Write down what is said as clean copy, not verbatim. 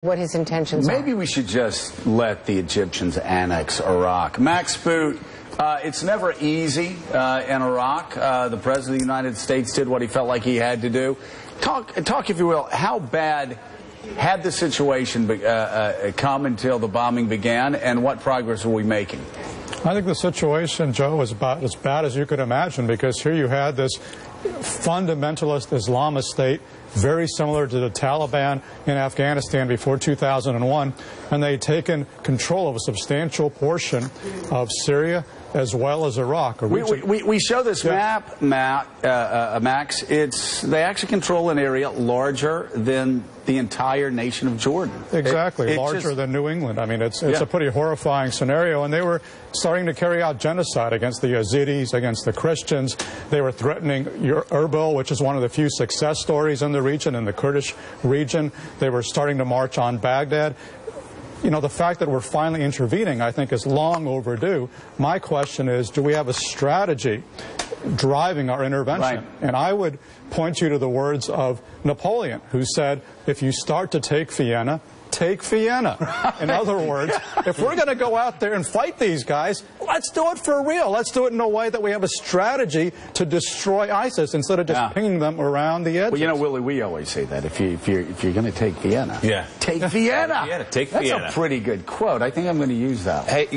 what his intentions are. Maybe we should just let the Egyptians annex Iraq. Max Boot, it's never easy in Iraq. The President of the United States did what he felt like he had to do. Talk, if you will, how bad had the situation come until the bombing began, and what progress are we making? I think the situation, Joe, was about as bad as you could imagine, because here you had this fundamentalist Islamist state, very similar to the Taliban in Afghanistan before 2001, and they'd taken control of a substantial portion of Syria as well as Iraq. We show this map, Max. They actually control an area larger than the entire nation of Jordan. Exactly, larger than New England. I mean, it's a pretty horrifying scenario, and they were starting to carry out genocide against the Yazidis, against the Christians. They were threatening Erbil, which is one of the few success stories in the region, in the Kurdish region. They were starting to march on Baghdad. You know, the fact that we're finally intervening, I think, is long overdue. My question is, do we have a strategy driving our intervention? Right. And I would point you to the words of Napoleon, who said, if you start to take Vienna, take Vienna. Right. In other words, if we're going to go out there and fight these guys, let's do it for real. Let's do it in a way that we have a strategy to destroy ISIS instead of just pinging them around the edges. Well, you know, Willie, we always say that if you're going to take Vienna, take Vienna. Take Vienna. That's a pretty good quote. I think I'm going to use that. Hey,